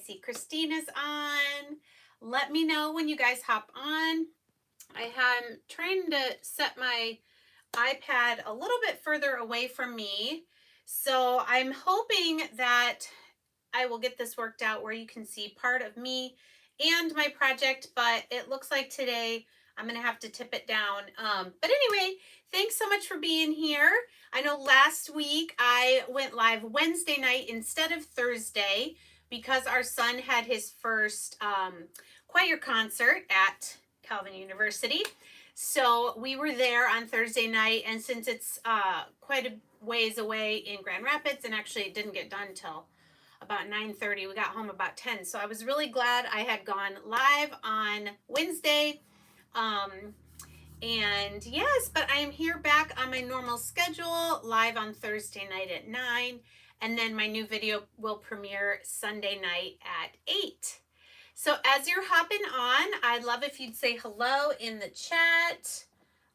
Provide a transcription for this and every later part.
see Christina's on. Let me know when you guys hop on. I am trying to set my iPad a little bit further away from me. So I'm hoping that I will get this worked out where you can see part of me and my project, but it looks like today I'm going to have to tip it down. But anyway, thanks so much for being here. I know last week I went live Wednesday night instead of Thursday because our son had his first choir concert at Calvin University. So we were there on Thursday night, and since it's quite a ways away in Grand Rapids, and actually it didn't get done till about 9:30, we got home about 10. So I was really glad I had gone live on Wednesday. And yes, but I am here back on my normal schedule, live on Thursday night at 9. And then my new video will premiere Sunday night at 8. So as you're hopping on, I'd love if you'd say hello in the chat.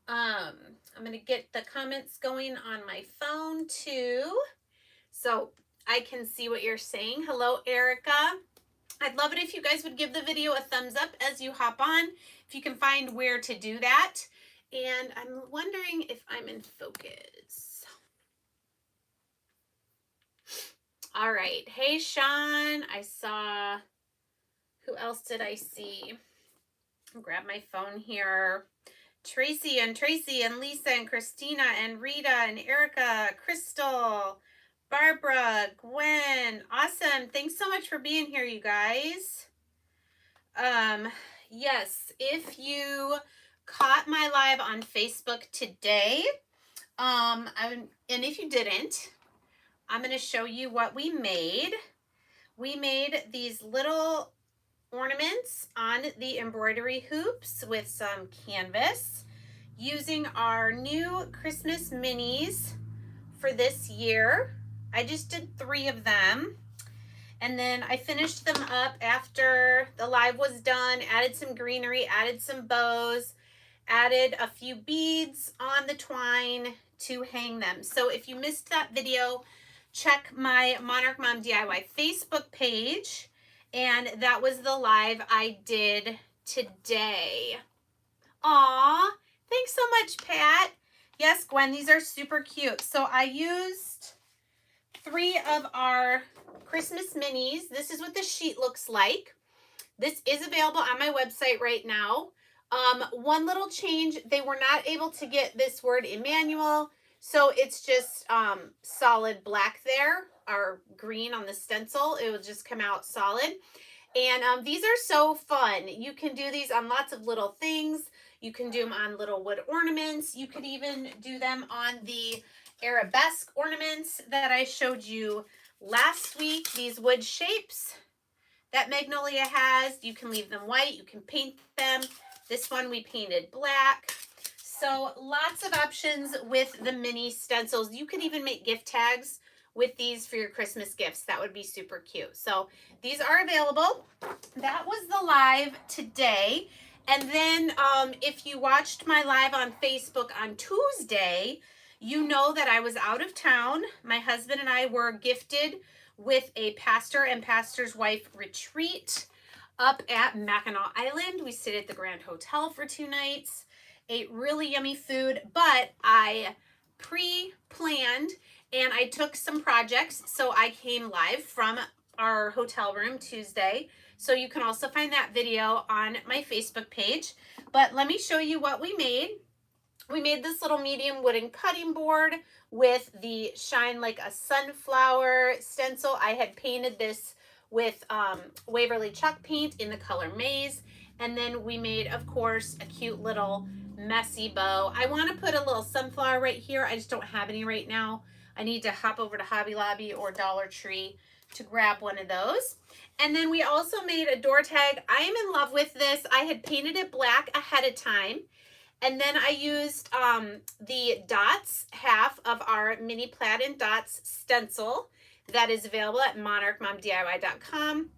I'm going to get the comments going on my phone too, so I can see what you're saying. Hello, Erica. I'd love it if you guys would give the video a thumbs up as you hop on, if you can find where to do that. And I'm wondering if I'm in focus. All right. Hey, Sean. I saw... Who else did I see? I'll grab my phone here. Tracy and Lisa and Christina and Rita and Erica, Crystal, Barbara, Gwen. Awesome. Thanks so much for being here, you guys. Yes, if you caught my live on Facebook today, and if you didn't, I'm going to show you what we made. We made these little ornaments on the embroidery hoops with some canvas using our new Christmas minis for this year. I just did 3 of them, and then I finished them up after the live was done, added some greenery, added some bows, added a few beads on the twine to hang them. So if you missed that video, check my Monarch Mom DIY Facebook page. And that was the live I did today. Aw, thanks so much, Pat. Yes, Gwen, these are super cute. So I used 3 of our Christmas minis. This is what the sheet looks like. This is available on my website right now. One little change, they were not able to get this word Emmanuel, so it's just solid black there, or green on the stencil. It will just come out solid. And these are so fun. You can do these on lots of little things. You can do them on little wood ornaments. You could even do them on the arabesque ornaments that I showed you last week. These wood shapes that Magnolia has, you can leave them white. You can paint them. This one we painted black. So lots of options with the mini stencils. You could even make gift tags with these for your Christmas gifts. That would be super cute. So these are available. That was the live today. And then if you watched my live on Facebook on Tuesday, you know that I was out of town. My husband and I were gifted with a pastor and pastor's wife retreat up at Mackinac Island. We stayed at the Grand Hotel for 2 nights. Ate really yummy food, but I pre-planned and I took some projects, so I came live from our hotel room Tuesday. So you can also find that video on my Facebook page. But let me show you what we made. We made this little medium wooden cutting board with the Shine Like a Sunflower stencil. I had painted this with Waverly chalk paint in the color Maize. And then we made, of course, a cute little messy bow. I want to put a little sunflower right here. I just don't have any right now. I need to hop over to Hobby Lobby or Dollar Tree to grab one of those. And then we also made a door tag. I am in love with this. I had painted it black ahead of time. And then I used the dots, half of our mini plaid and dots stencil that is available at monarchmomdiy.com.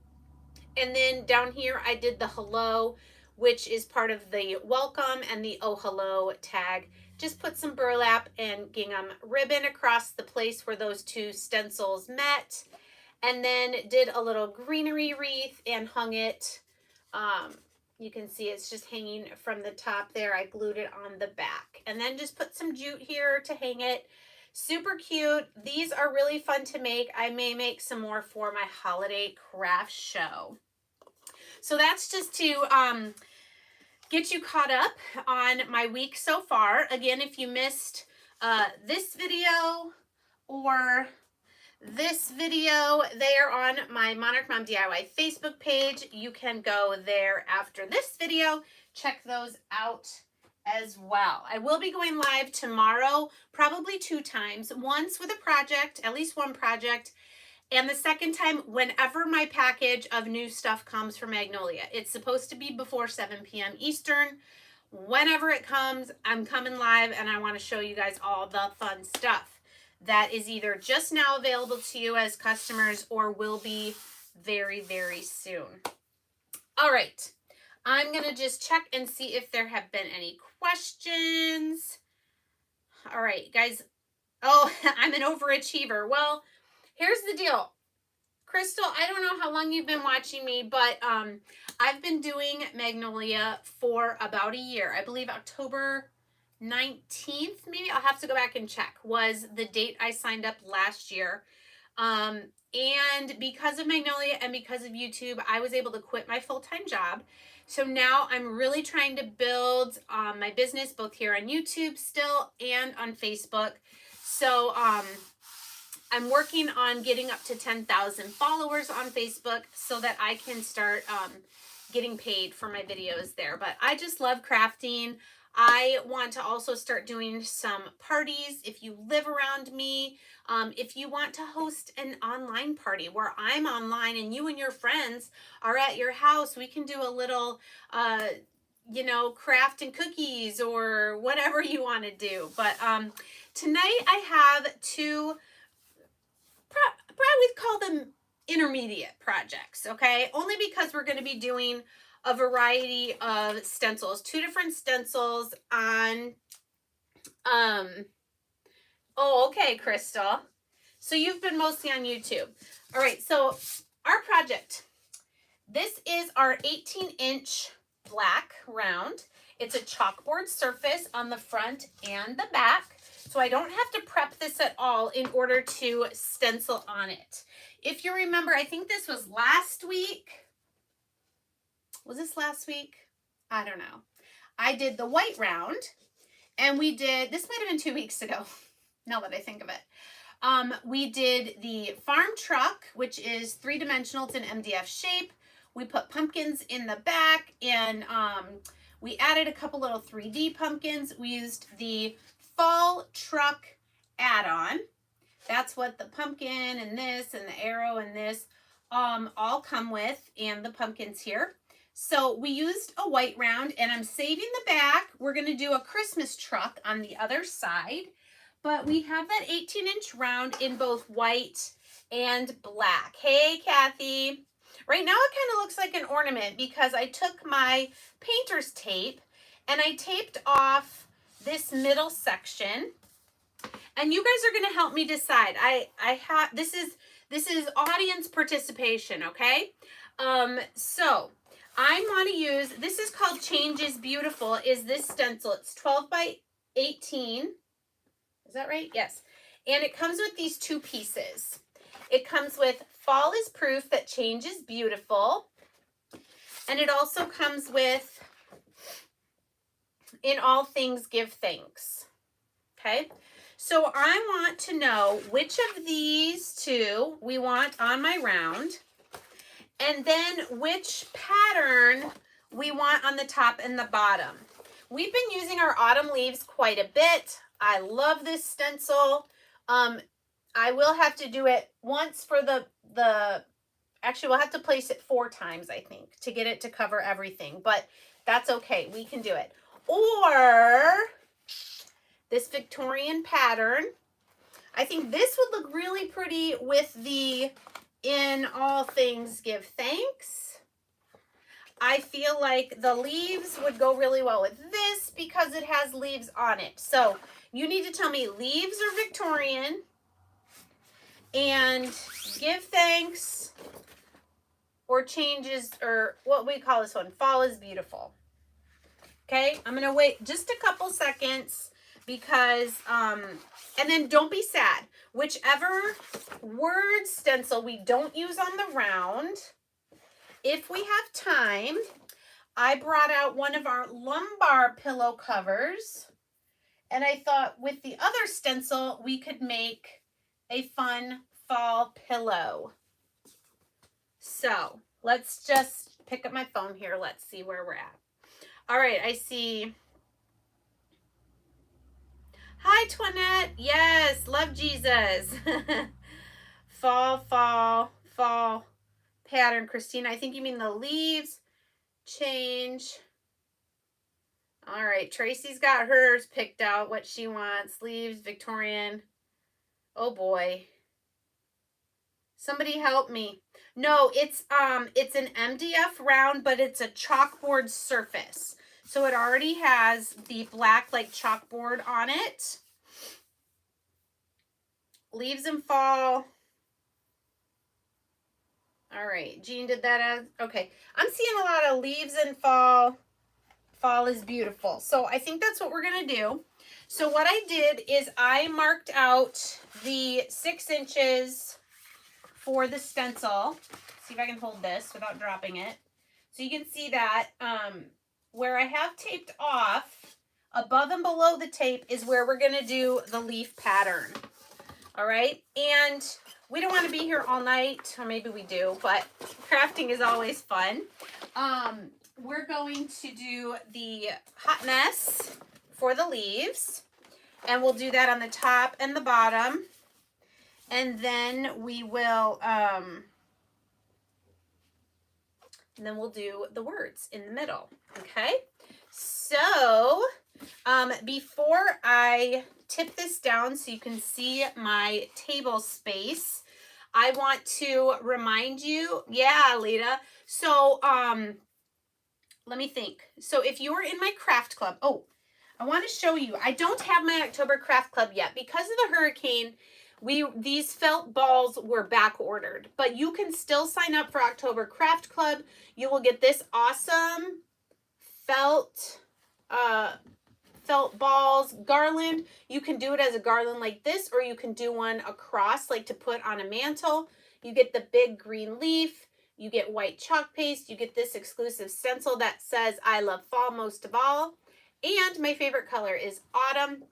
And then down here I did the hello, which is part of the welcome, and the oh hello tag. Just put some burlap and gingham ribbon across the place where those 2 stencils met. and then did a little greenery wreath and hung it. You can see it's just hanging from the top there. I glued it on the back, and then just put some jute here to hang it. Super cute. These are really fun to make. I may make some more for my holiday craft show. So that's just to get you caught up on my week so far. Again, if you missed this video or this video, they are on my Monarch Mom DIY Facebook page. You can go there after this video. Check those out as well. I will be going live tomorrow, probably 2 times. Once with a project, at least one project, and the second time whenever my package of new stuff comes from Magnolia. It's supposed to be before 7 p.m. Eastern. Whenever it comes, I'm coming live, and I want to show you guys all the fun stuff that is either just now available to you as customers or will be very, very soon. All right. I'm going to just check and see if there have been any questions. All right, guys. Oh, I'm an overachiever. Well, here's the deal. Crystal, I don't know how long you've been watching me, but I've been doing Magnolia for about a year. I believe October 19th, maybe. I'll have to go back and check, was the date I signed up last year. And because of Magnolia and because of YouTube, I was able to quit my full-time job. So now I'm really trying to build my business both here on YouTube still and on Facebook. So I'm working on getting up to 10,000 followers on Facebook so that I can start getting paid for my videos there. But I just love crafting. I want to also start doing some parties. If you live around me, if you want to host an online party where I'm online and you and your friends are at your house, we can do a little, you know, craft and cookies or whatever you want to do. But tonight I have 2, probably call them intermediate projects, okay? Only because we're going to be doing a variety of stencils, 2 different stencils on, oh, okay, Crystal. So you've been mostly on YouTube. All right, so our project, this is our 18-inch black round. It's a chalkboard surface on the front and the back. So I don't have to prep this at all in order to stencil on it. If you remember, I think this was last week. Was this last week? I don't know. I did the white round, and we did, this might have been 2 weeks ago, now that I think of it. We did the farm truck, which is 3-dimensional. It's an MDF shape. We put pumpkins in the back, and we added a couple little 3D pumpkins. We used the fall truck add-on. That's what the pumpkin and this and the arrow and this all come with, and the pumpkins here. So we used a white round, and I'm saving the back. We're going to do a Christmas truck on the other side, but we have that 18-inch round in both white and black. Hey, Kathy. Right now it kind of looks like an ornament because I took my painter's tape and I taped off this middle section, and you guys are going to help me decide. I have, this is audience participation, okay? So I want to use, this is called Change is Beautiful, is this stencil. It's 12 by 18. Is that right? Yes. And it comes with these 2 pieces. It comes with Fall is Proof that Change is Beautiful. And it also comes with In All Things Give Thanks. Okay. So I want to know which of these 2 we want on my round, and then which pattern we want on the top and the bottom. We've been using our autumn leaves quite a bit. I love this stencil. I will have to do it once for actually we'll have to place it 4 times, I think, to get it to cover everything, but that's okay. We can do it. Or this Victorian pattern. I think this would look really pretty with the In All Things Give Thanks. I feel like the leaves would go really well with this because it has leaves on it. So you need to tell me leaves or Victorian. and give thanks or changes, or what we call this one, fall is beautiful. Okay, I'm gonna wait just a couple seconds because, and then don't be sad. Whichever word stencil we don't use on the round, if we have time, I brought out one of our lumbar pillow covers, and I thought with the other stencil, we could make a fun fall pillow. So let's just pick up my phone here. Let's see where we're at. All right, I see. Hi, Toinette. Yes, love Jesus. fall pattern, Christina. I think you mean the leaves change. All right, Tracy's got hers picked out, what she wants. Leaves, Victorian. Oh boy. Somebody help me. No, it's an MDF round, but it's a chalkboard surface. So it already has the black like chalkboard on it. Leaves in fall. All right, Jean did that as, okay. I'm seeing a lot of leaves in fall. Fall is beautiful. So I think that's what we're gonna do. So what I did is I marked out the 6 inches for the stencil. See if I can hold this without dropping it. So you can see that where I have taped off, above and below the tape is where we're gonna do the leaf pattern. All right, and we don't want to be here all night, or maybe we do, but crafting is always fun. We're going to do the hot mess for the leaves, and we'll do that on the top and the bottom, and then we will do the words in the middle. Okay, so before I tip this down so you can see my table space, I want to remind you, yeah, Lita. So let me think. So if you're in my craft club, oh, I want to show you. I don't have my October craft club yet because of the hurricane. These felt balls were back ordered, but you can still sign up for October craft club. You will get this awesome felt balls garland. You can do it as a garland like this, or you can do one across like to put on a mantle. You get the big green leaf, you get white chalk paste, you get this exclusive stencil that says I love fall most of all, and my favorite color is autumn.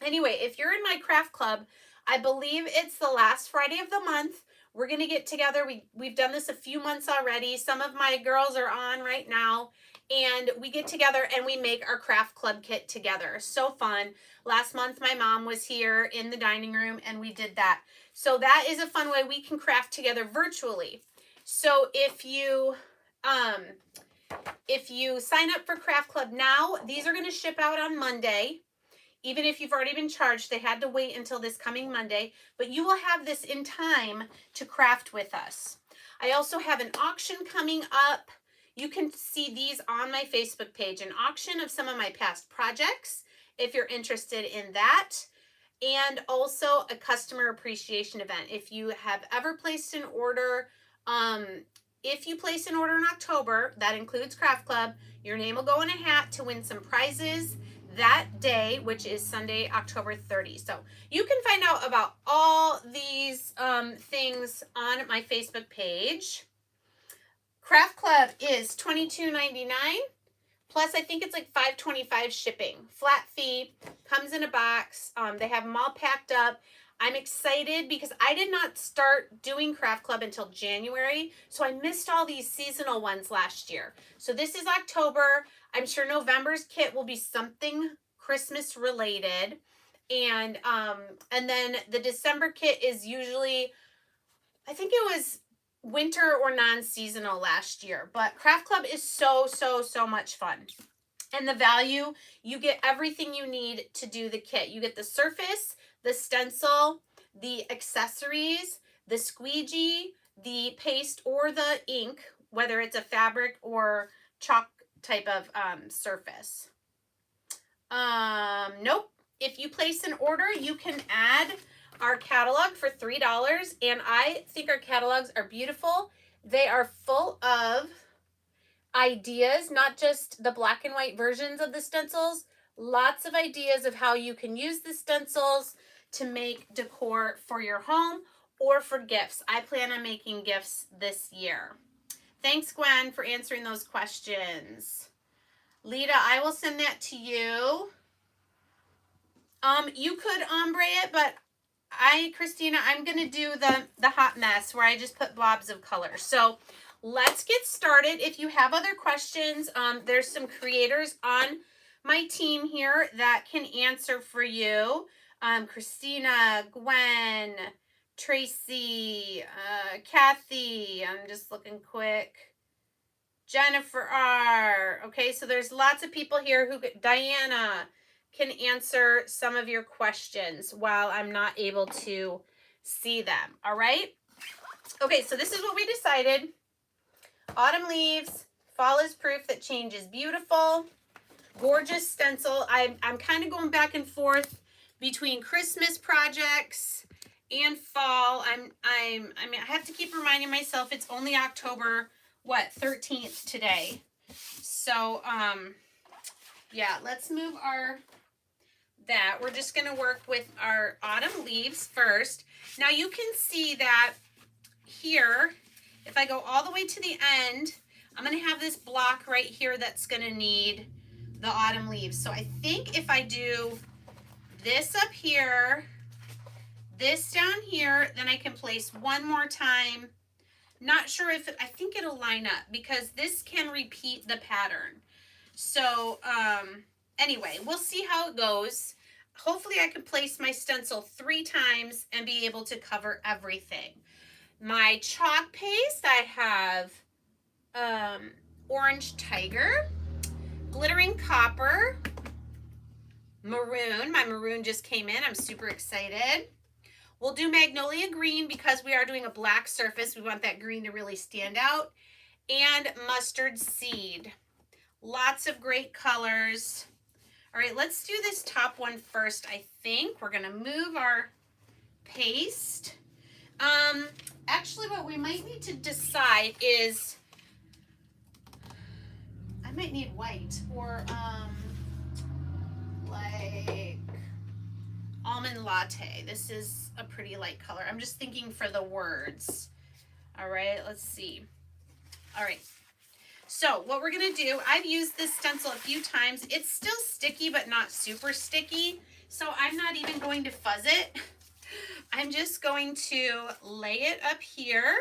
Anyway, if you're in my craft club, I believe it's the last Friday of the month. We're going to get together. We've done this a few months already. Some of my girls are on right now. And we get together and we make our craft club kit together. So fun. Last month, my mom was here in the dining room and we did that. So that is a fun way we can craft together virtually. So if you sign up for craft club now, these are going to ship out on Monday. Even if you've already been charged, they had to wait until this coming Monday, but you will have this in time to craft with us. I also have an auction coming up. You can see these on my Facebook page, an auction of some of my past projects, if you're interested in that, and also a customer appreciation event. If you have ever placed an order, if you place an order in October, that includes Craft Club, your name will go in a hat to win some prizes that day, which is Sunday, October 30. So you can find out about all these things on my Facebook page. Craft Club is $22.99 plus I think it's like $5.25 shipping. Flat fee, comes in a box. They have them all packed up. I'm excited because I did not start doing Craft Club until January, so I missed all these seasonal ones last year. So this is October. I'm sure November's kit will be something Christmas related. And then the December kit is usually, I think it was winter or non-seasonal last year. But Craft Club is so much fun. And the value, you get everything you need to do the kit. You get the surface, the stencil, the accessories, the squeegee, the paste or the ink, whether it's a fabric or chalk type of surface. Nope. If you place an order, you can add our catalog for $3, and I think our catalogs are beautiful. They are full of ideas, not just the black and white versions of the stencils, lots of ideas of how you can use the stencils to make decor for your home or for gifts. I plan on making gifts this year. Thanks, Gwen, for answering those questions. Lita, I will send that to you. You could ombre it, but Christina, I'm going to do the hot mess where I just put blobs of color. So let's get started. If you have other questions, there's some creators on my team here that can answer for you. Christina, Gwen, Tracy, Kathy, I'm just looking quick. Jennifer R. Okay, so there's lots of people here who, Diana, can answer some of your questions while I'm not able to see them. All right. Okay, so this is what we decided. Autumn leaves, fall is proof that change is beautiful. Gorgeous stencil. I'm kind of going back and forth between Christmas projects and fall. I mean, I have to keep reminding myself it's only October 13th today. So yeah, let's move that. We're just going to work with our autumn leaves first. Now you can see that here, if I go all the way to the end, I'm going to have this block right here that's going to need the autumn leaves. So I think if I do this up here, this down here, then I can place one more time. Not sure if I think it'll line up because this can repeat the pattern. So anyway, we'll see how it goes. Hopefully I can place my stencil 3 times and be able to cover everything. My chalk paste, I have orange tiger, glittering copper, maroon. My maroon just came in. I'm super excited. We'll do magnolia green because we are doing a black surface. We want that green to really stand out. And mustard seed. Lots of great colors. All right, let's do this top one first, I think. We're going to move our paste. Actually, what we might need to decide is I might need white or like almond latte. This is a pretty light color. I'm just thinking for the words. All right, let's see. All right. So what we're going to do, I've used this stencil a few times. It's still sticky, but not super sticky. So I'm not even going to fuzz it. I'm just going to lay it up here.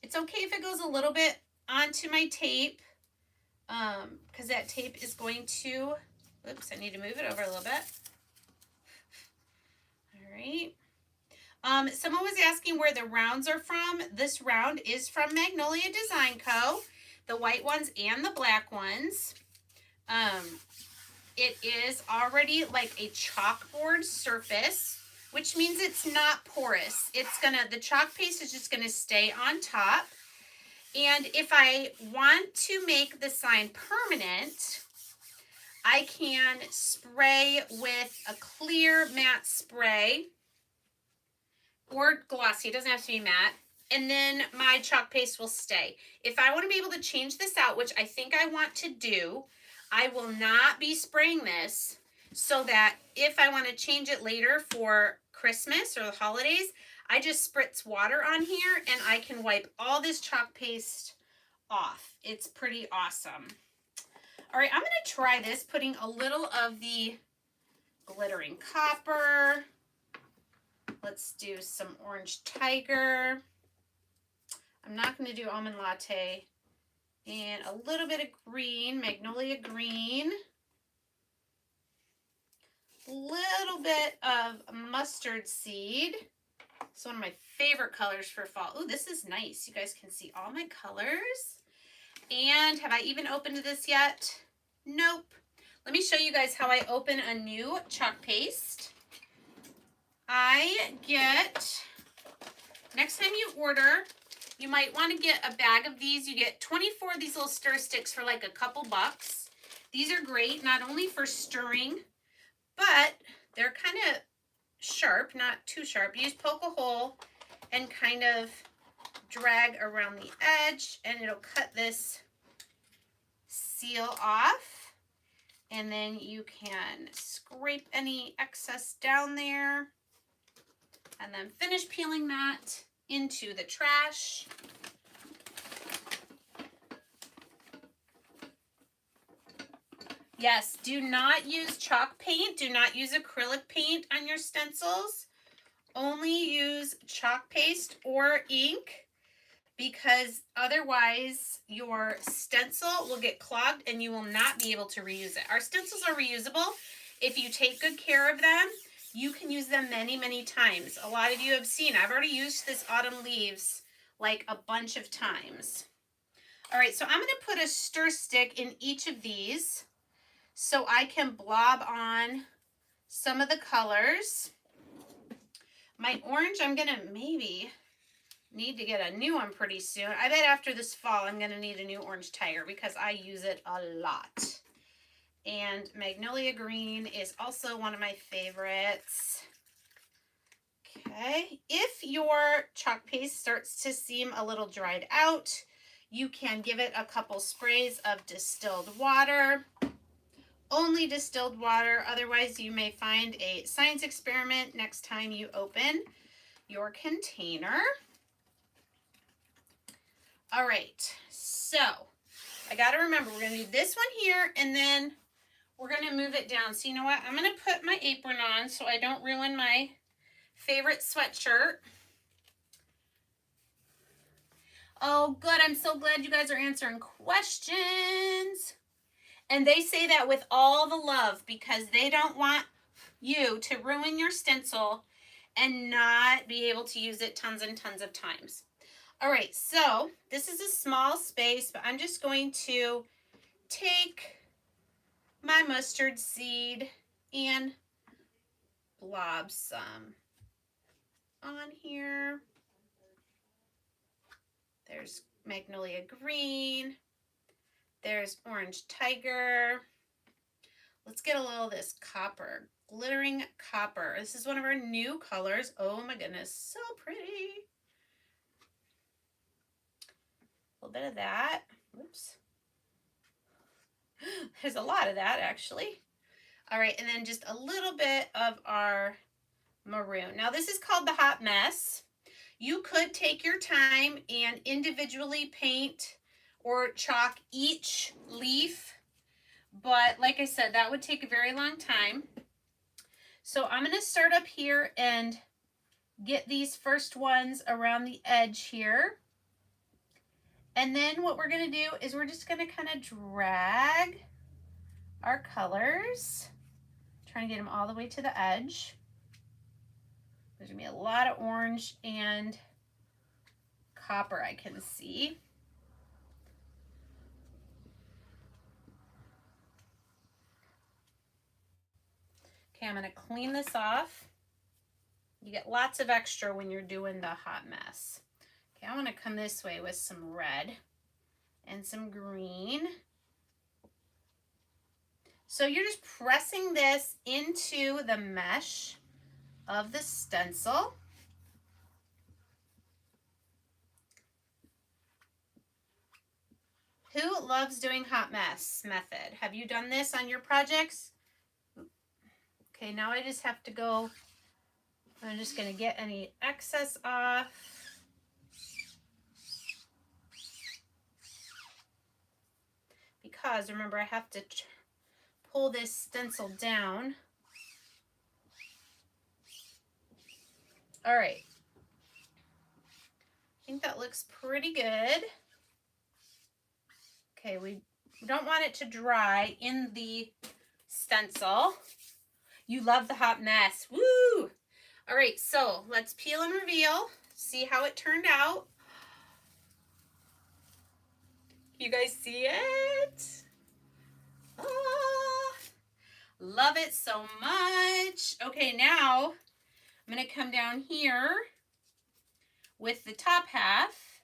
It's okay if it goes a little bit onto my tape because that tape is going to, oops, I need to move it over a little bit. All right. Someone was asking where the rounds are from. This round is from Magnolia Design Co. The white ones and the black ones. It is already like a chalkboard surface, which means it's not porous. The chalk paste is just gonna stay on top. And if I want to make the sign permanent, I can spray with a clear matte spray or glossy, it doesn't have to be matte. And then my chalk paste will stay. If I want to be able to change this out, which I think I want to do, I will not be spraying this so that if I want to change it later for Christmas or the holidays, I just spritz water on here and I can wipe all this chalk paste off. It's pretty awesome. All right, I'm going to try this, putting a little of the glittering copper. Let's do some orange tiger. I'm not going to do almond latte. And a little bit of green, magnolia green. A little bit of mustard seed. It's one of my favorite colors for fall. Oh, this is nice. You guys can see all my colors. And have I even opened this yet? Nope. Let me show you guys how I open a new chalk paste. Next time you order, you might want to get a bag of these. You get 24 of these little stir sticks for like a couple bucks. These are great, not only for stirring, but they're kind of sharp, not too sharp. You just poke a hole and kind of drag around the edge, and it'll cut this seal off. And then you can scrape any excess down there and then finish peeling that into the trash. Yes, do not use chalk paint. Do not use acrylic paint on your stencils. Only use chalk paste or ink, because otherwise your stencil will get clogged and you will not be able to reuse it. Our stencils are reusable. If you take good care of them, you can use them many, many times. A lot of you have seen, I've already used this autumn leaves like a bunch of times. All right, so I'm gonna put a stir stick in each of these so I can blob on some of the colors. My orange, I'm gonna maybe need to get a new one pretty soon. I bet after this fall I'm gonna need a new orange tiger because I use it a lot. And magnolia green is also one of my favorites. Okay, if your chalk paste starts to seem a little dried out, you can give it a couple sprays of distilled water. Only distilled water, otherwise you may find a science experiment next time you open your container. All right, so I got to remember we're going to do this one here, and then we're going to move it down. So you know what? I'm going to put my apron on so I don't ruin my favorite sweatshirt. Oh, good. I'm so glad you guys are answering questions. And they say that with all the love because they don't want you to ruin your stencil and not be able to use it tons and tons of times. All right, so this is a small space, but I'm just going to take my mustard seed and blob some on here. There's magnolia green. There's orange tiger. Let's get a little of this copper, glittering copper. This is one of our new colors. Oh my goodness, so pretty. A little bit of that. Oops. There's a lot of that actually. All right, and then just a little bit of our maroon. Now this is called the hot mess. You could take your time and individually paint or chalk each leaf, but like I said, that would take a very long time. So I'm going to start up here and get these first ones around the edge here. And then what we're going to do is we're just going to kind of drag our colors, trying to get them all the way to the edge. There's going to be a lot of orange and copper I can see. Okay, I'm going to clean this off. You get lots of extra when you're doing the hot mess. Okay, I want to come this way with some red and some green. So you're just pressing this into the mesh of the stencil. Who loves doing hot mess method? Have you done this on your projects? Okay, now I just have to go, I'm just going to get any excess off. Because remember, I have to pull this stencil down. All right. I think that looks pretty good. Okay, we don't want it to dry in the stencil. You love the hot mess. Woo! All right, so let's peel and reveal. See how it turned out. You guys see it? Ah, love it so much. Okay, now I'm going to come down here with the top half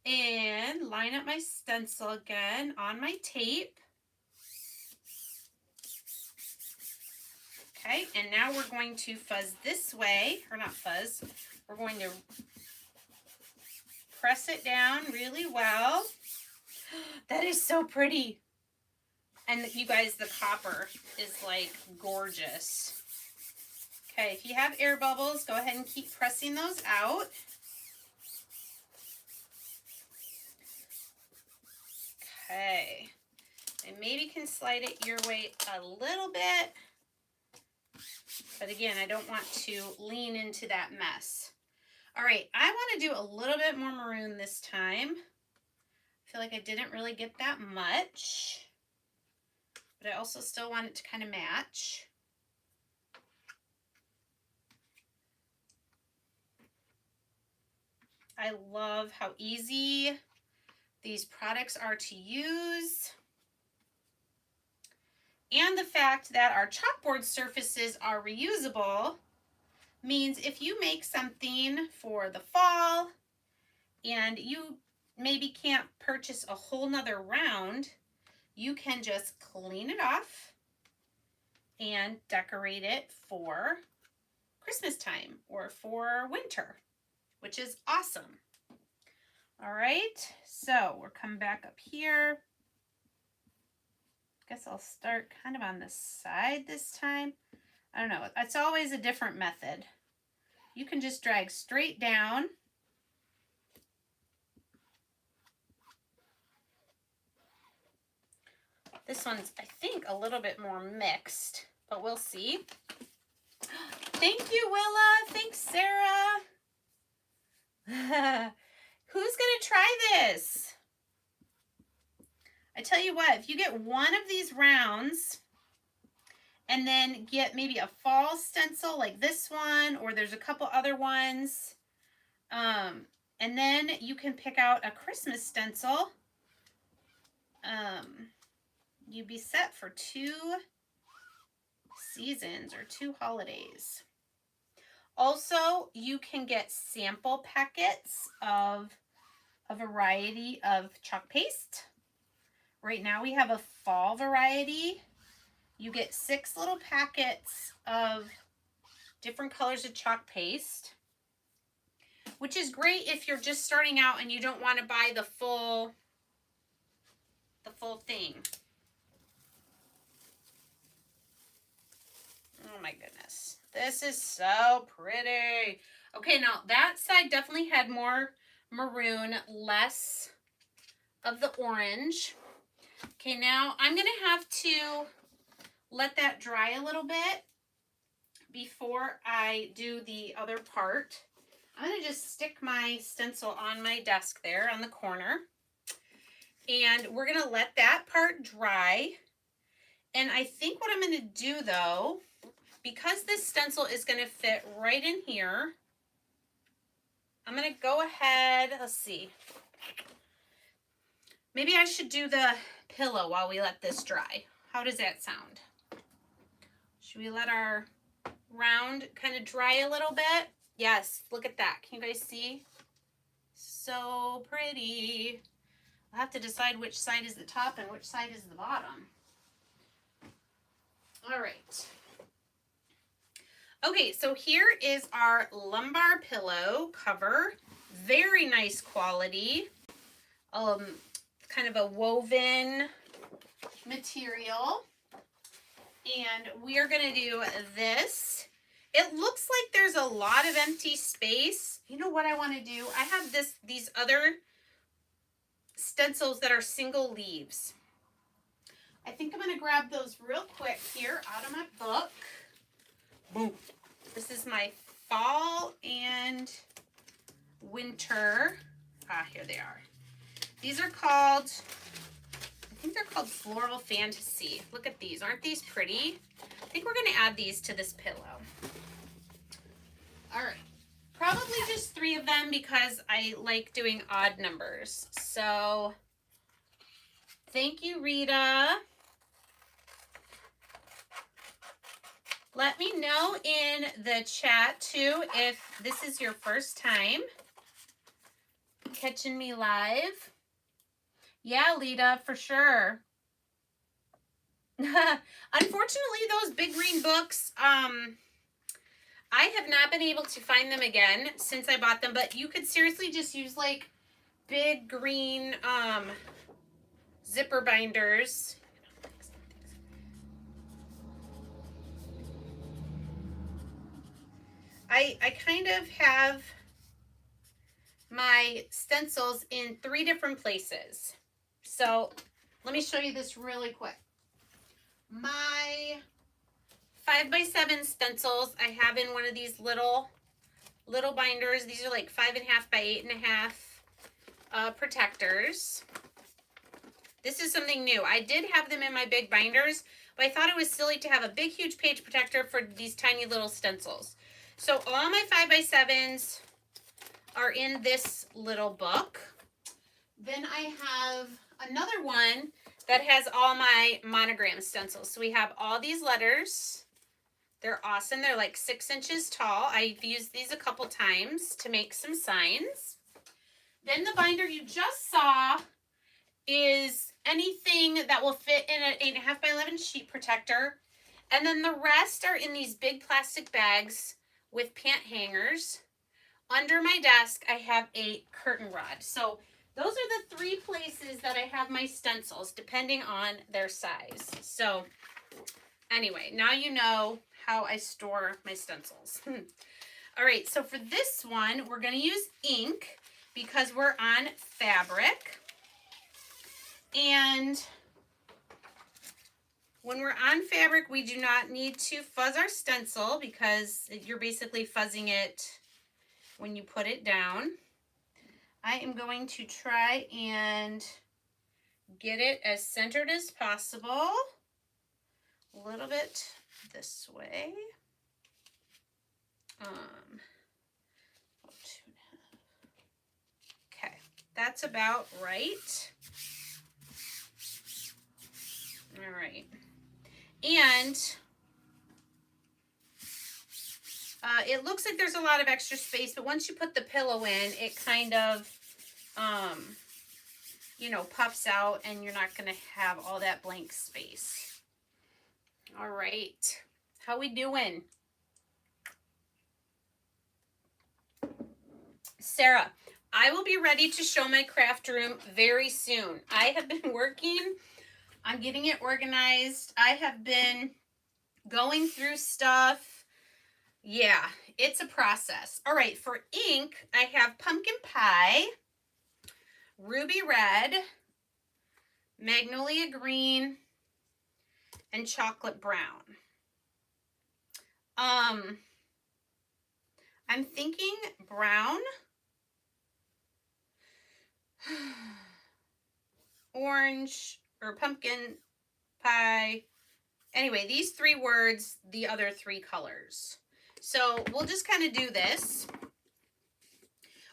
and line up my stencil again on my tape. Okay, and now we're going to fuzz this way, or not fuzz, we're going to press it down really well. That is so pretty. And you guys, the copper is like gorgeous. Okay, if you have air bubbles, go ahead and keep pressing those out. Okay, and maybe can slide it your way a little bit. But again, I don't want to lean into that mess. All right, I want to do a little bit more maroon this time. I feel like I didn't really get that much, but I also still want it to kind of match. I love how easy these products are to use. And the fact that our chalkboard surfaces are reusable means if you make something for the fall and you maybe can't purchase a whole nother round, you can just clean it off and decorate it for Christmas time or for winter, which is awesome. All right, so we're coming back up here. Guess I'll start kind of on the side this time. I don't know, it's always a different method. You can just drag straight down. This one's, I think, a little bit more mixed, but we'll see. Thank you, Willa. Thanks, Sarah. Who's gonna try this? I tell you what, if you get one of these rounds and then get maybe a fall stencil like this one, or there's a couple other ones, and then you can pick out a Christmas stencil, you'd be set for 2 seasons or 2 holidays. Also, you can get sample packets of a variety of chalk paste. Right now we have a fall variety. You get 6 little packets of different colors of chalk paste, which is great if you're just starting out and you don't want to buy the full thing. Oh my goodness. This is so pretty. Okay, now that side definitely had more maroon, less of the orange. Okay, now I'm going to have to let that dry a little bit before I do the other part. I'm going to just stick my stencil on my desk there on the corner. And we're going to let that part dry. And I think what I'm going to do though, because this stencil is going to fit right in here, I'm going to go ahead, let's see. Maybe I should do the pillow while we let this dry. How does that sound? Should we let our round kind of dry a little bit? Yes, look at that. Can you guys see? So pretty. I'll have to decide which side is the top and which side is the bottom. All right. Okay, so here is our lumbar pillow cover. Very nice quality. Kind of a woven material. And we are going to do this. It looks like there's a lot of empty space. You know what I want to do? I have these other stencils that are single leaves. I think I'm going to grab those real quick here out of my book. Boom. This is my fall and winter. Here they are. These are called, I think they're called Floral Fantasy. Look at these. Aren't these pretty? I think we're going to add these to this pillow. All right. Probably just 3 of them because I like doing odd numbers. So thank you, Rita. Let me know in the chat too if this is your first time catching me live. Yeah, Lita, for sure. Unfortunately, those big green books, I have not been able to find them again since I bought them, but you could seriously just use like big green zipper binders. I kind of have my stencils in 3 different places. So let me show you this really quick. My 5x7 stencils I have in one of these little binders. These are like 5.5 by 8.5 protectors. This is something new. I did have them in my big binders, but I thought it was silly to have a big huge page protector for these tiny little stencils. So all my 5x7s are in this little book. Then I have another one that has all my monogram stencils. So we have all these letters. They're awesome. They're like 6 inches tall. I've used these a couple times to make some signs. Then the binder you just saw is anything that will fit in an 8.5 by 11 sheet protector. And then the rest are in these big plastic bags with pant hangers. Under my desk, I have a curtain rod. So those are the 3 places that I have my stencils, depending on their size. So anyway, now you know how I store my stencils. All right, so for this one, we're going to use ink because we're on fabric. And when we're on fabric, we do not need to fuzz our stencil because you're basically fuzzing it when you put it down. I am going to try and get it as centered as possible. A little bit this way. Okay, that's about right. All right. And it looks like there's a lot of extra space, but once you put the pillow in, it kind of, you know, puffs out and you're not going to have all that blank space. All right. How we doing? Sarah, I will be ready to show my craft room very soon. I have been working on getting it organized. I have been going through stuff. Yeah, it's a process. All right, for ink, I have pumpkin pie, ruby red, magnolia green, and chocolate brown. I'm thinking brown, orange, or pumpkin pie. Anyway, these 3 words, the other 3 colors. So we'll just kind of do this.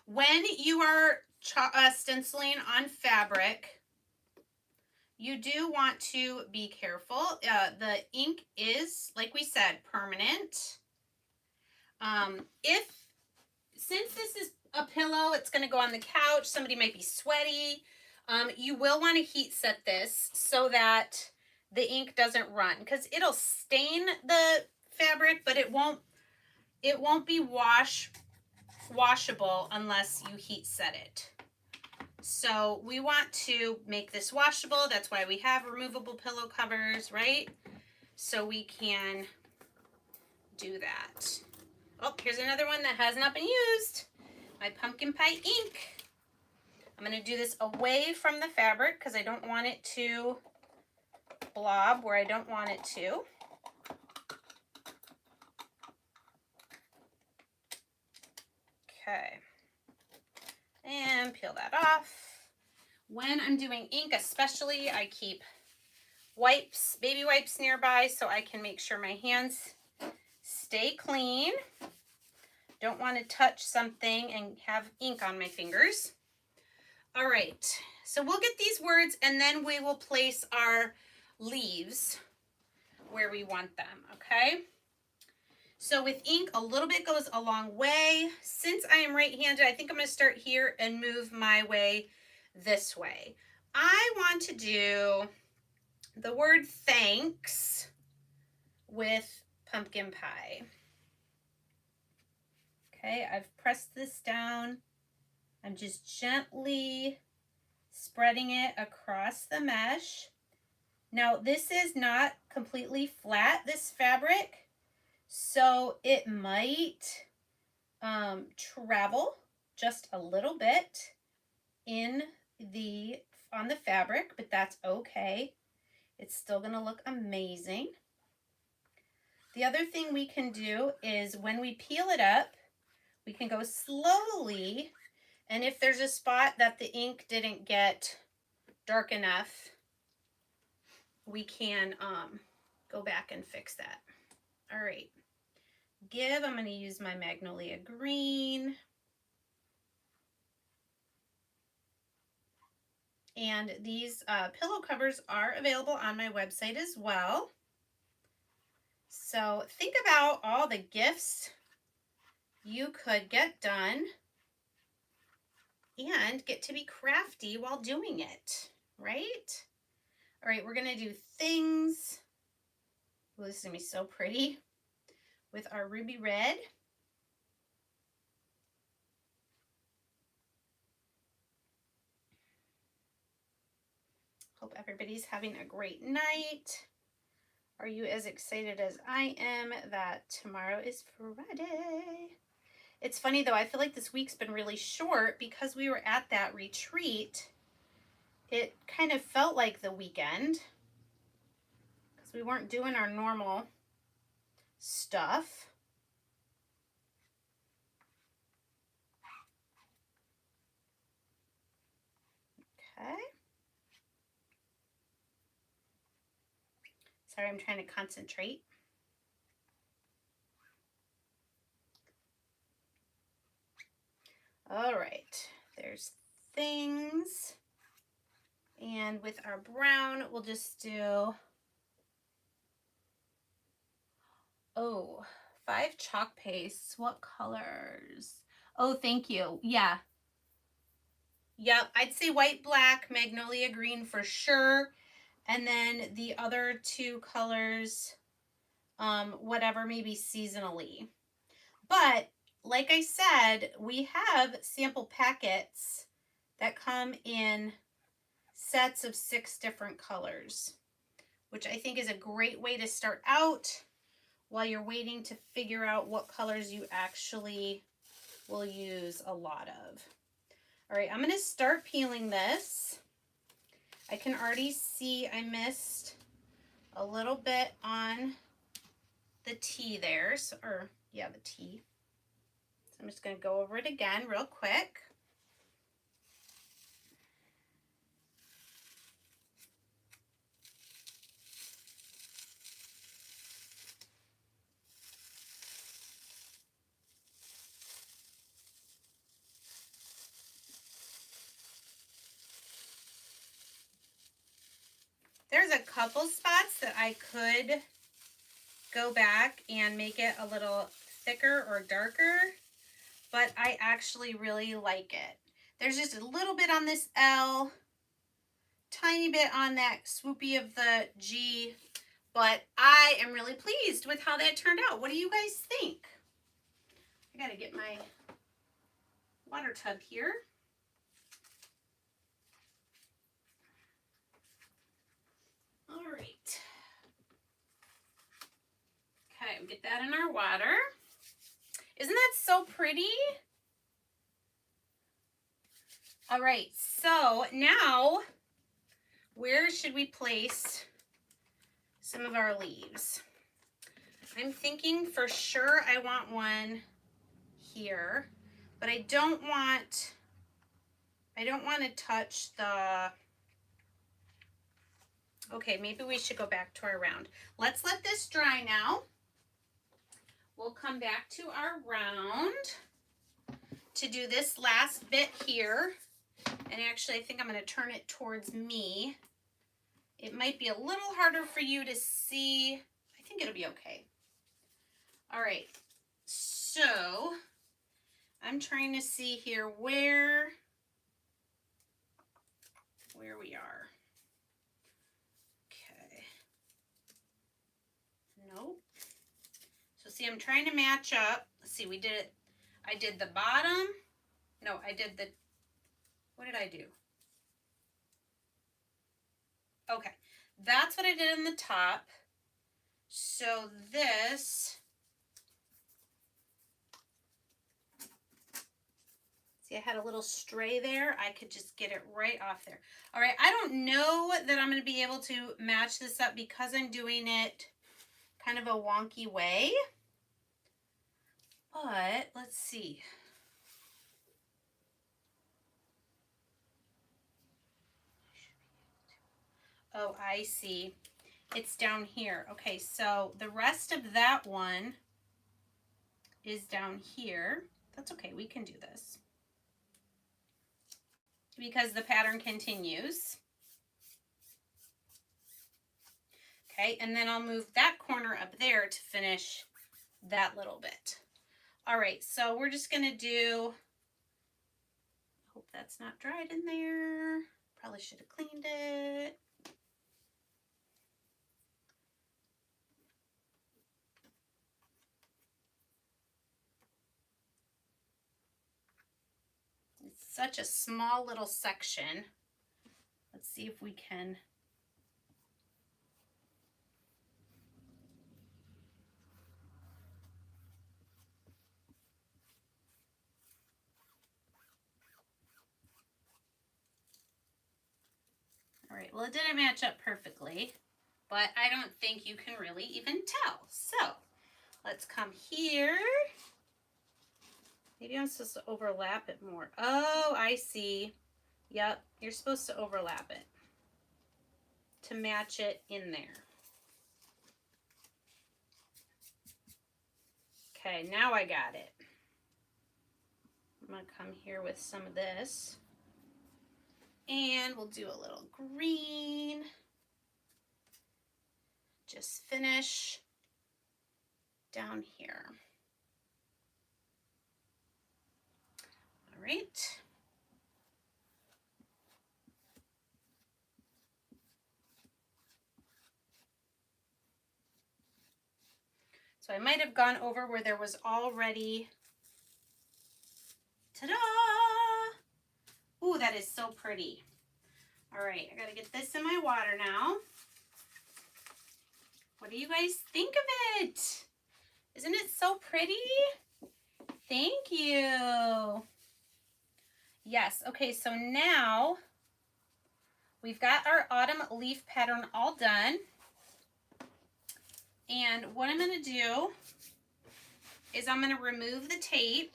When you are stenciling on fabric, you do want to be careful. The ink is, like we said, permanent. Since this is a pillow, it's going to go on the couch. Somebody might be sweaty. You will want to heat set this so that the ink doesn't run, because it'll stain the fabric, but it won't be washable unless you heat set it. So we want to make this washable. That's why we have removable pillow covers, right? So we can do that. Oh, here's another one that has not been used. My pumpkin pie ink. I'm going to do this away from the fabric because I don't want it to blob where I don't want it to. Okay. And peel that off. When I'm doing ink especially, I keep wipes, baby wipes nearby so I can make sure my hands stay clean. Don't want to touch something and have ink on my fingers. All right, so we'll get these words and then we will place our leaves where we want them, okay? So with ink, a little bit goes a long way. Since I am right-handed, I think I'm going to start here and move my way this way. I want to do the word thanks with pumpkin pie. Okay, I've pressed this down. I'm just gently spreading it across the mesh. Now, this is not completely flat, this fabric, so it might travel just a little bit on the fabric, but that's okay. It's still gonna look amazing. The other thing we can do is when we peel it up, we can go slowly, and if there's a spot that the ink didn't get dark enough, we can go back and fix that. All right, I'm going to use my Magnolia Green. And these pillow covers are available on my website as well. So think about all the gifts you could get done and get to be crafty while doing it, right? All right, we're going to do things. Ooh, this is going to be so pretty with our ruby red. Hope everybody's having a great night. Are you as excited as I am that tomorrow is Friday? It's funny though, I feel like this week's been really short because we were at that retreat. It kind of felt like the weekend because we weren't doing our normal stuff. Okay. Sorry, I'm trying to concentrate. All right, there's things. And with our brown, we'll just do, 5 chalk pastes. What colors? Oh, thank you. Yeah. Yep, I'd say white, black, magnolia green for sure. And then the other 2 colors, whatever, maybe seasonally. But like I said, we have sample packets that come in sets of 6 different colors, which I think is a great way to start out while you're waiting to figure out what colors you actually will use a lot of. All right, I'm going to start peeling this. I can already see I missed a little bit on the T there, the T. So I'm just going to go over it again real quick. There's a couple spots that I could go back and make it a little thicker or darker, but I actually really like it. There's just a little bit on this L, tiny bit on that swoopy of the G, but I am really pleased with how that turned out. What do you guys think? I gotta get my water tub here. All right. Okay, we get that in our water. Isn't that so pretty? All right, so now where should we place some of our leaves? I'm thinking for sure I want one here, but I don't want to touch the, okay, maybe we should go back to our round. Let's let this dry now. We'll come back to our round to do this last bit here. And actually, I think I'm going to turn it towards me. It might be a little harder for you to see. I think it'll be okay. All right, so I'm trying to see here where we are. Okay. see, I'm trying to match up. Let's see, we did it. I did the bottom. No, I did the, what did I do? Okay, that's what I did on the top. So this, see, I had a little stray there. I could just get it right off there. All right, I don't know that I'm going to be able to match this up because I'm doing it kind of a wonky way. But let's see. Oh, I see. It's down here. Okay, so the rest of that one is down here. That's okay, we can do this. Because the pattern continues. Okay, and then I'll move that corner up there to finish that little bit. All right, so we're just gonna do, hope that's not dried in there. Probably should have cleaned it. It's such a small little section. Let's see if we can. All right, well, it didn't match up perfectly, but I don't think you can really even tell. So let's come here. Maybe I'm supposed to overlap it more. Oh, I see. Yep, you're supposed to overlap it to match it in there. Okay, now I got it. I'm gonna come here with some of this. And we'll do a little green. Just finish down here. All right. So I might have gone over where there was already, ta-da! Ooh, that is so pretty. All right, I gotta get this in my water now. What do you guys think of it? Isn't it so pretty? Thank you. Yes, okay, so now we've got our autumn leaf pattern all done. And what I'm gonna do is I'm gonna remove the tape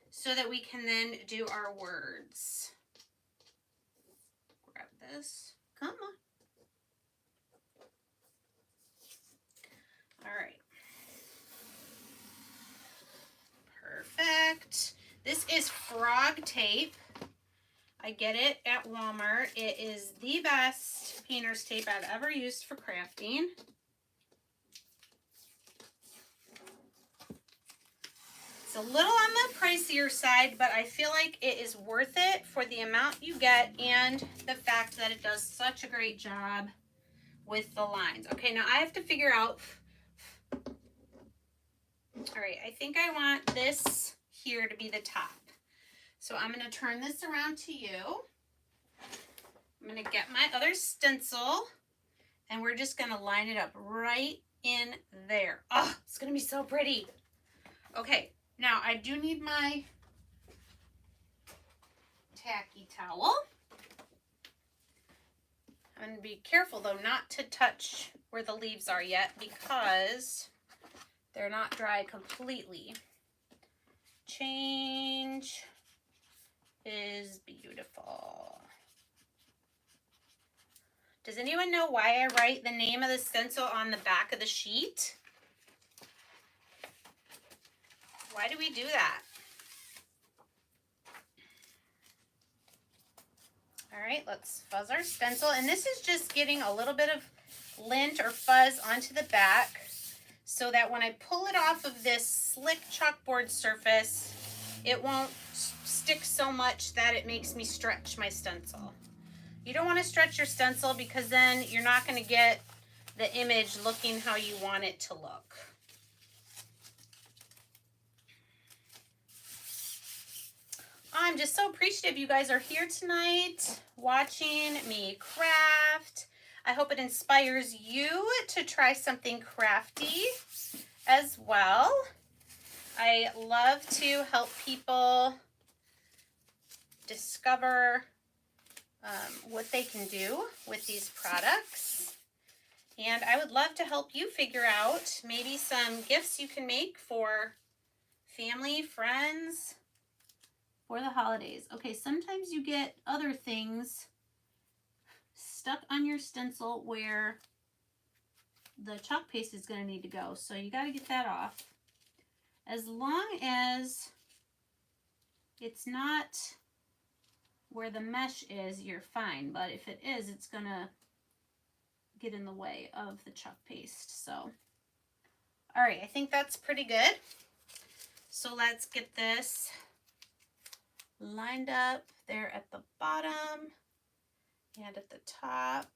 so that we can then do our words. Grab this, come on. All right. Perfect. This is frog tape. I get it at Walmart. It is the best painter's tape I've ever used for crafting. It's a little on the pricier side, but I feel like it is worth it for the amount you get and the fact that it does such a great job with the lines. Okay, now I have to figure out, all right, I think I want this here to be the top. So I'm going to turn this around to you. I'm going to get my other stencil and we're just going to line it up right in there. Oh, it's going to be so pretty. Okay, now I do need my tacky towel. I'm going to be careful though not to touch where the leaves are yet because they're not dry completely. Change is beautiful. Does anyone know why I write the name of the stencil on the back of the sheet? Why do we do that? All right, let's fuzz our stencil. And this is just getting a little bit of lint or fuzz onto the back so that when I pull it off of this slick chalkboard surface, it won't stick so much that it makes me stretch my stencil. You don't want to stretch your stencil because then you're not going to get the image looking how you want it to look. I'm just so appreciative you guys are here tonight watching me craft. I hope it inspires you to try something crafty as well. I love to help people discover what they can do with these products. And I would love to help you figure out maybe some gifts you can make for family, friends, for the holidays. Okay, sometimes you get other things stuck on your stencil where the chalk paste is going to need to go. So you got to get that off. As long as it's not where the mesh is, you're fine. But if it is, it's going to get in the way of the chalk paste. So, all right, I think that's pretty good. So let's get this lined up there at the bottom and at the top.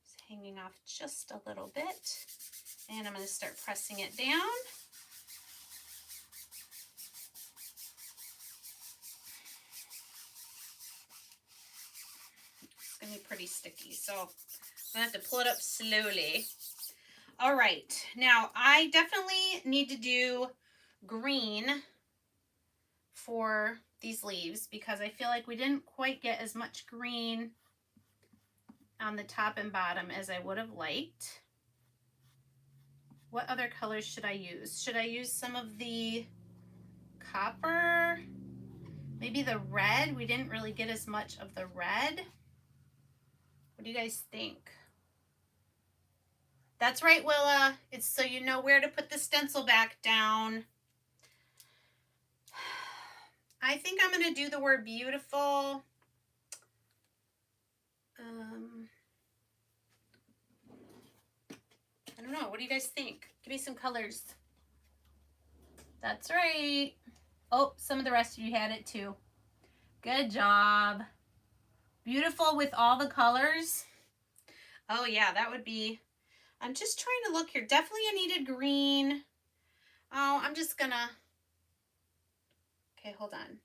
It's hanging off just a little bit. And I'm going to start pressing it down. It's going to be pretty sticky, so I'm going to have to pull it up slowly. All right, now I definitely need to do green for these leaves because I feel like we didn't quite get as much green on the top and bottom as I would have liked. What other colors should I use? Should I use some of the copper? Maybe the red? We didn't really get as much of the red. What do you guys think? That's right, Willa. It's so you know where to put the stencil back down. I think I'm going to do the word beautiful. I don't know. What do you guys think? Give me some colors. That's right. Oh, some of the rest of you had it too. Good job. Beautiful with all the colors. Oh yeah, that would be... I'm just trying to look here. Definitely I needed green. Oh, I'm just gonna... Okay, hold on.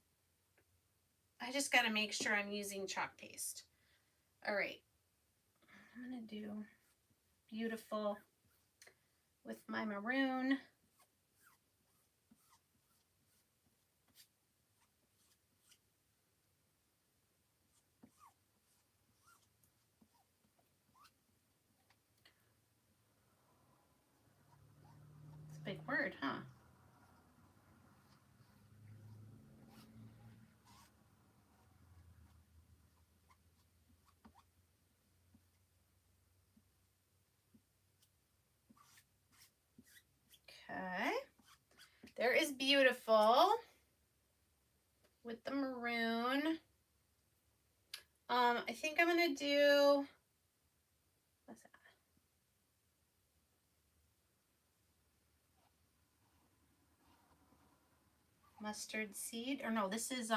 I just gotta make sure I'm using chalk paste. All right. I'm gonna do beautiful with my maroon. It's a big word, huh? Okay, there is beautiful with the maroon. I think I'm gonna do, what's that? Mustard seed, or no, this is,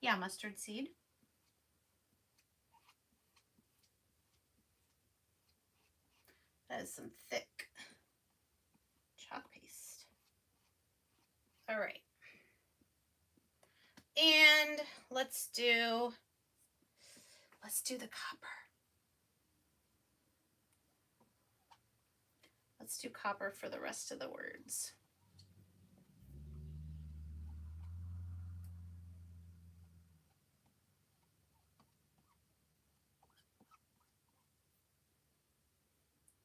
yeah, mustard seed. That is some thick chalk paste. All right. And let's do the copper. Let's do copper for the rest of the words.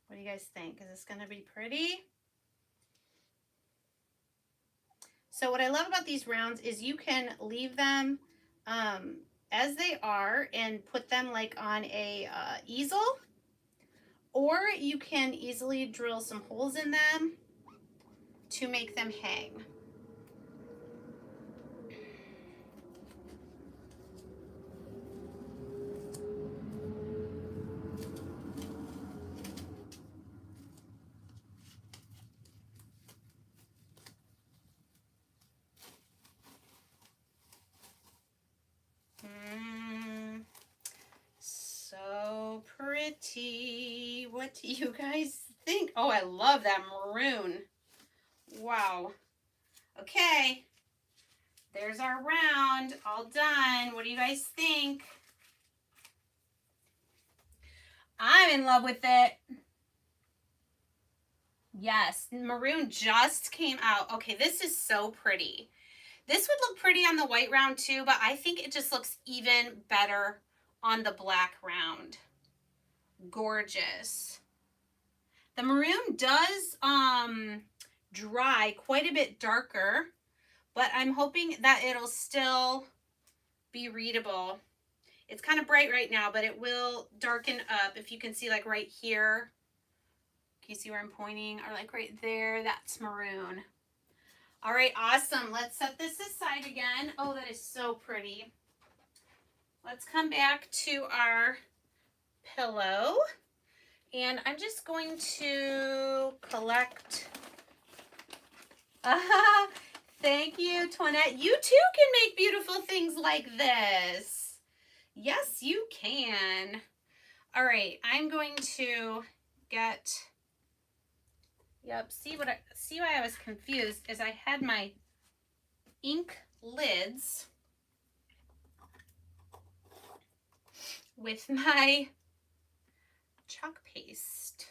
What do you guys think? Is this gonna be pretty? So what I love about these rounds is you can leave them as they are and put them like on a easel, or you can easily drill some holes in them to make them hang. So pretty. What do you guys think? Oh, I love that maroon. Wow. Okay. There's our round, all done. What do you guys think? I'm in love with it. Yes, maroon just came out. Okay, this is so pretty. This would look pretty on the white round too, but I think it just looks even better on the black round. Gorgeous. The maroon does dry quite a bit darker, but I'm hoping that it'll still be readable. It's kind of bright right now, but it will darken up. If you can see, like right here, can you see where I'm pointing? Or like right there, that's maroon. All right, awesome. Let's set this aside again. Oh, that is so pretty. Let's come back to our pillow. And I'm just going to collect. Thank you, Toinette. You too can make beautiful things like this. Yes, you can. All right, I'm going to get. Yep, see why I was confused is I had my ink lids with my chalk paste.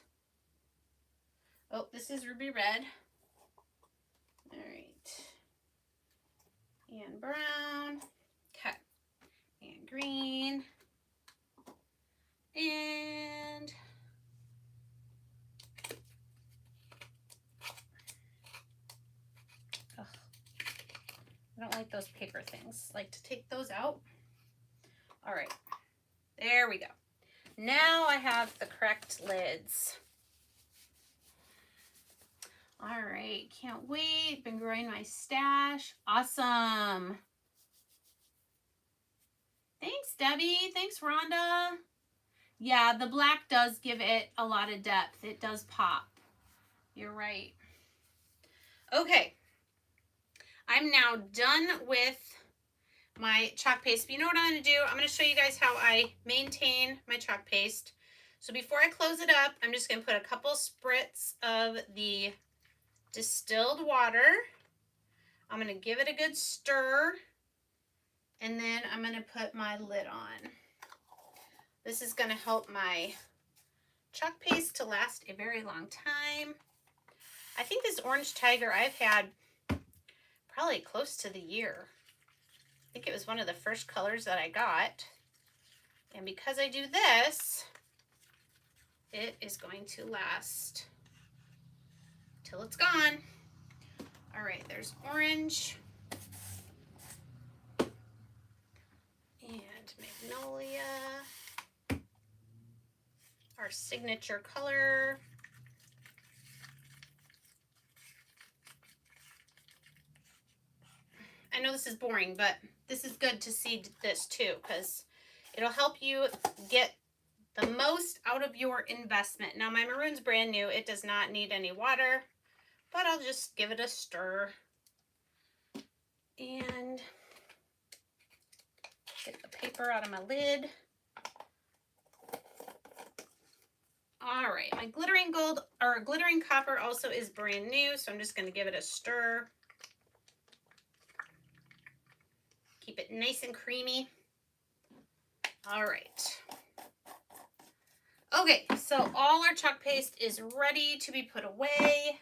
Oh, this is ruby red. All right. And brown. Okay. And green. And I don't like those paper things. Like to take those out. All right. There we go. Now I have the correct lids. All right, can't wait. Been growing my stash. Awesome. Thanks, Debbie. Thanks, Rhonda. Yeah, the black does give it a lot of depth. It does pop. You're right. Okay. I'm now done with my chalk paste. But you know what I'm going to do? I'm going to show you guys how I maintain my chalk paste. So before I close it up, I'm just going to put a couple spritz of the distilled water. I'm going to give it a good stir. And then I'm going to put my lid on. This is going to help my chalk paste to last a very long time. I think this orange tiger I've had probably close to the year. I think it was one of the first colors that I got. And because I do this, it is going to last till it's gone. All right, there's orange and magnolia, our signature color. I know this is boring, but this is good to see this too, because it'll help you get the most out of your investment. Now my maroon's brand new. It does not need any water, but I'll just give it a stir and get the paper out of my lid. All right, my glittering gold or glittering copper also is brand new, so I'm just going to give it a stir. Keep it nice and creamy. All right. Okay, so all our chalk paste is ready to be put away.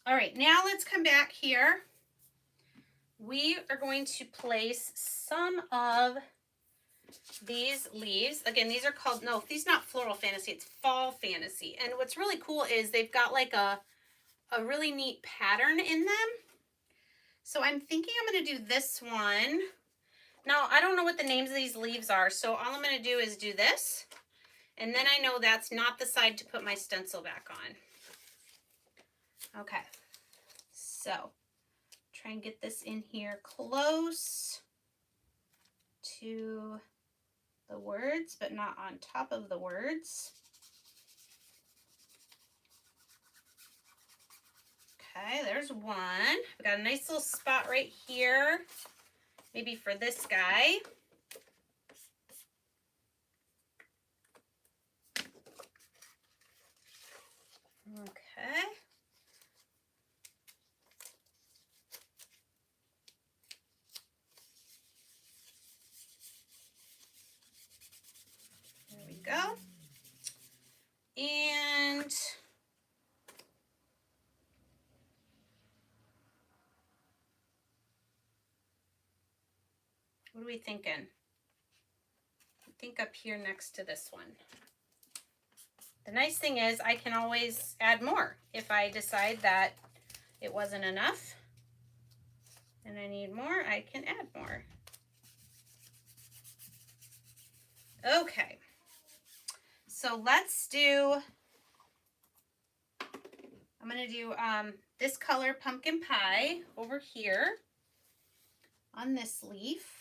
All right, now let's come back here. We are going to place some of these leaves. Again, these are called, no, these not Floral Fantasy, it's Fall Fantasy. And what's really cool is they've got like a really neat pattern in them. So I'm thinking I'm going to do this one. Now, I don't know what the names of these leaves are, so all I'm going to do is do this. And then I know that's not the side to put my stencil back on. Okay, so try and get this in here close to the words, but not on top of the words. Okay, there's one. We got a nice little spot right here, maybe for this guy. Okay. go. And what are we thinking? I think up here next to this one. The nice thing is I can always add more if I decide that it wasn't enough and I need more, I can add more. Okay, so let's do, I'm gonna do this color pumpkin pie over here on this leaf.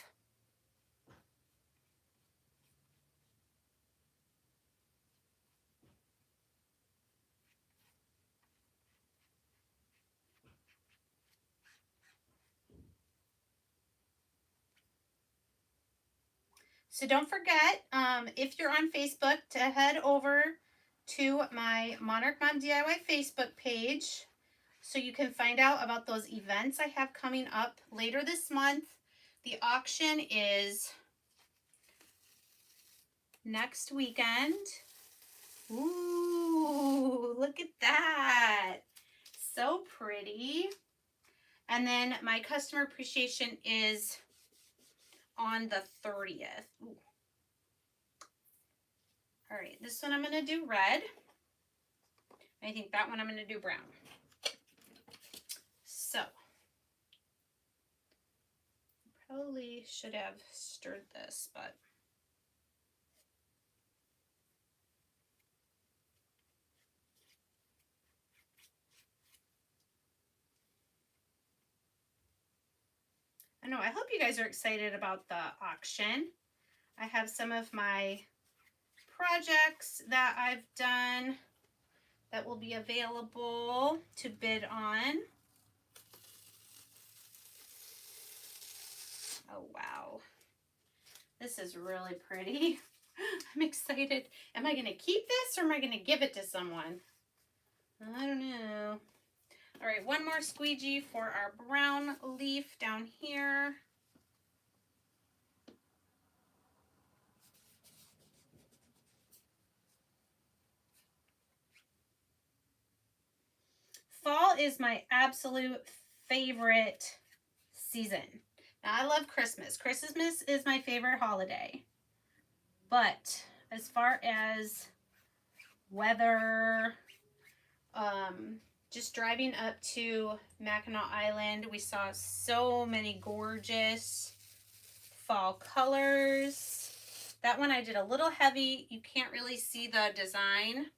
So don't forget, if you're on Facebook, to head over to my Monarch Mom DIY Facebook page so you can find out about those events I have coming up later this month. The auction is next weekend. Ooh, look at that. So pretty. And then my customer appreciation is on the 30th. Ooh. All right, this one I'm going to do red. I think that one I'm going to do brown. So, probably should have stirred this, but I know, I hope you guys are excited about the auction. I have some of my projects that I've done that will be available to bid on. Oh, wow. This is really pretty. I'm excited. Am I going to keep this or am I going to give it to someone? I don't know. All right, one more squeegee for our brown leaf down here. Fall is my absolute favorite season. Now, I love Christmas. Christmas is my favorite holiday. But as far as weather, just driving up to Mackinac Island, we saw so many gorgeous fall colors. That one I did a little heavy. You can't really see the design.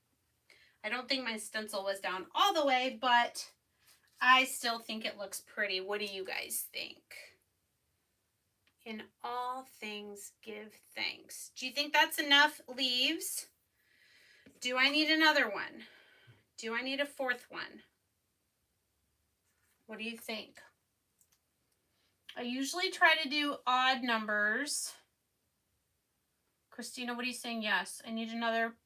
I don't think my stencil was down all the way, but I still think it looks pretty. What do you guys think? In all things, give thanks. Do you think that's enough leaves? Do I need another one? Do I need a fourth one? What do you think? I usually try to do odd numbers. Christina, what are you saying? Yes, I need another.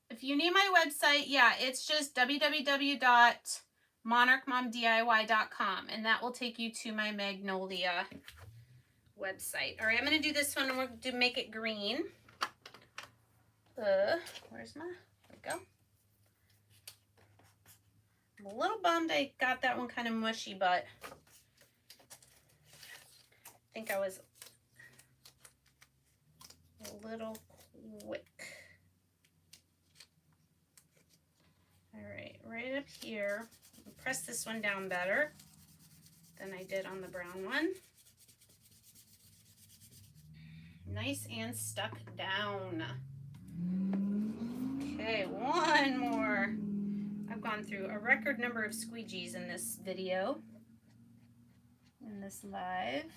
If you need my website, yeah, it's just www.monarchmomdiy.com, and that will take you to my Magnolia website. All right, I'm going to do this one, and we're going to make it green. Where's my, there we go. I'm a little bummed I got that one kind of mushy, but I think I was a little quick. All right up here. I'll press this one down better than I did on the brown one. Nice and stuck down. Okay, one more. I've gone through a record number of squeegees in this video, in this live.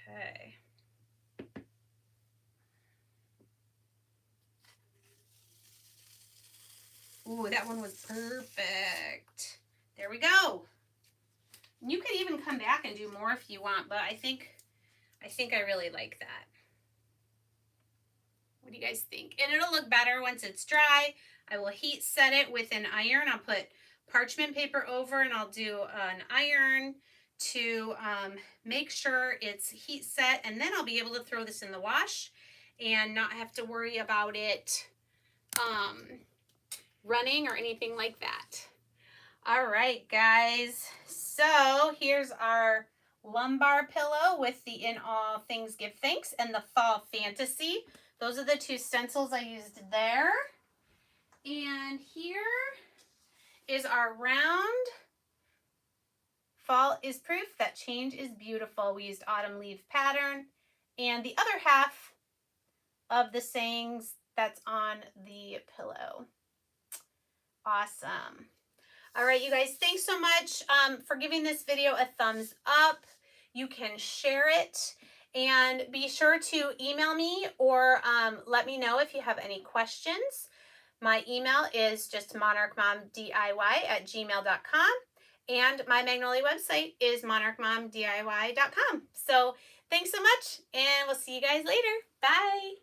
Okay. Ooh, that one was perfect. There we go. You could even come back and do more if you want, but I think I really like that. What do you guys think? And it'll look better once it's dry. I will heat set it with an iron. I'll put parchment paper over and I'll do an iron to make sure it's heat set, and then I'll be able to throw this in the wash and not have to worry about it running or anything like that. All right, guys. So here's our lumbar pillow with the In All Things Give Thanks and the Fall Fantasy. Those are the two stencils I used there. And here is our round Fall is Proof that change is beautiful. We used autumn leaf pattern, and the other half of the sayings that's on the pillow. Awesome. All right, you guys, thanks so much for giving this video a thumbs up. You can share it, and be sure to email me or let me know if you have any questions. My email is just monarchmomdiy@gmail.com, and my Magnolia website is monarchmomdiy.com. So thanks so much, and we'll see you guys later. Bye.